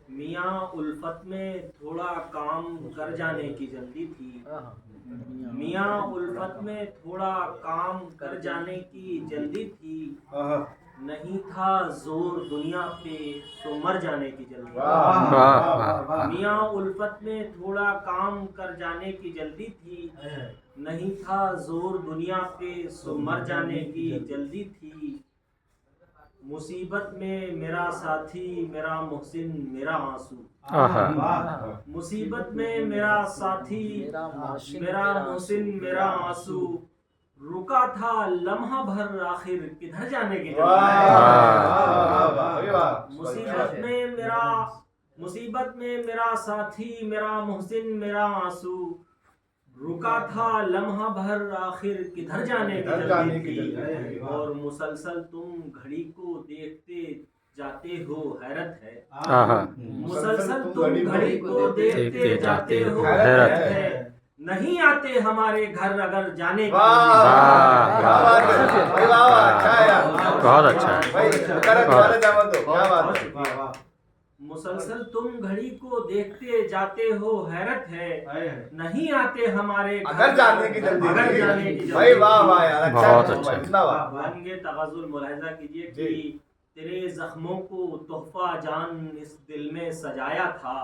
میاں الفت میں تھوڑا کام کر جانے کی جلدی تھی، میاں الفت میں تھوڑا کام کر جانے کی جلدی تھی، نہیں تھا زور دنیا پہ تو مر جانے کی جلدی تھی۔ میاں الفت میں تھوڑا کام کر جانے کی جلدی تھی، نہیں تھا زور دنیا پہ سو مر جانے کی جلدی تھی۔ مصیبت میں میرا ساتھی میرا محسن میرا آنسو، مصیبت میں میرا ساتھی میرا محسن میرا آنسو، رکا تھا لمحہ بھر آخر کدھر جانے کی مصیبت میں میرا ساتھی میرا محسن میرا آنسو، رکا تھا لمحہ بھر آخر کدھر جانے کی جلدی تھی، اور مسلسل تم گھڑی کو دیکھتے جاتے ہو حیرت ہے، مسلسل تم گھڑی کو دیکھتے جاتے ہو حیرت ہے، نہیں آتے ہمارے گھر اگر جانے کی بہت اچھا مسلسل تم گھڑی کو دیکھتے جاتے ہو حیرت ہے، نہیں آتے ہمارے اگر جانے کی جلدی بہت اچھا۔ آئیں تغزل ملاحظہ کیجئے کہ تیرے زخموں کو تحفہ جان اس دل میں سجایا تھا،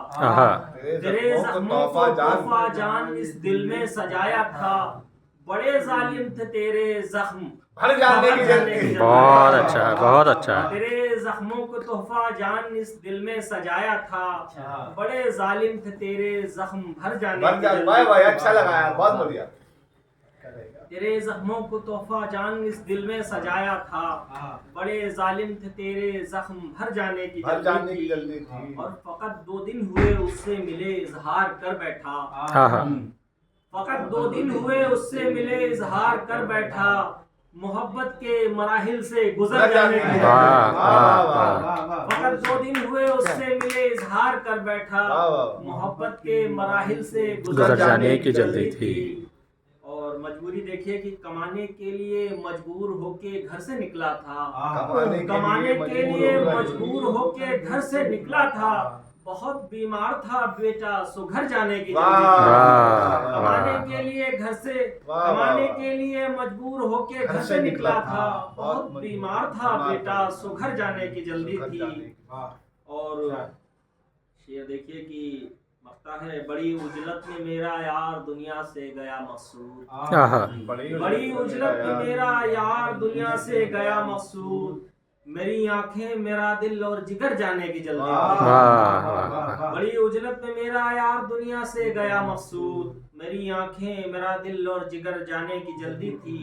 تیرے زخموں کو تحفہ جان اس دل میں سجایا تھا، بڑے ظالم تھے تیرے زخم بھر جانے کی جلدی، بہت اچھا بہت اچھا۔ تیرے زخموں کو تحفہ جان اس دل میں سجایا تھا، بڑے ظالم تھے تیرے زخم بھر جانے کی جلدی، اچھا لگا یار، بہت بڑھیا۔ تیرے زخموں کو تحفہ جان اس دل میں سجایا تھا، بڑے ظالم تھے تیرے زخم بھر جانے کی جلدی تھی، اور فقط 2 دن ہوئے اس سے ملے اظہار کر بیٹھا، فقط 2 دن ہوئے اس سے ملے اظہار کر بیٹھا، محبت کے مراحل سے گزر جانے کی فقط 2 دن ہوئے اس سے ملے اظہار کر بیٹھا، محبت کے مراحل سے گزر جانے کی جلدی تھی۔ اور مجبوری دیکھیے کہ کمانے کے لیے مجبور ہو کے گھر سے نکلا تھا، کمانے کے لیے مجبور ہو کے گھر سے نکلا تھا، بہت بیمار تھا بیٹا سو گھر جانے کی جلدی تھی، کمانے کے لیے مجبور ہو کے گھر سے نکلا تھا، بہت بیمار تھا بیٹا سو گھر جانے کی جلدی تھی۔ اور شعر دیکھیے کہ مقطع ہے، بڑی اجلت میں میرا یار دنیا سے گیا مقصود، بڑی اجلت میں میرا یار دنیا سے گیا مقصود، میری آنکھیں میرا دل اور جگر جانے کی جلدی تھی، بڑی اجلت میں میرا یار دنیا سے گیا مقصود، میری آنکھیں میرا دل اور جگر جانے کی جلدی تھی،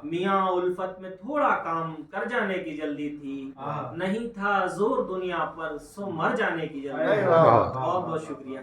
میاں الفت میں تھوڑا کام کر جانے کی جلدی تھی، نہیں تھا زور دنیا پر سو مر جانے کی جلدی تھی۔ بہت بہت شکریہ۔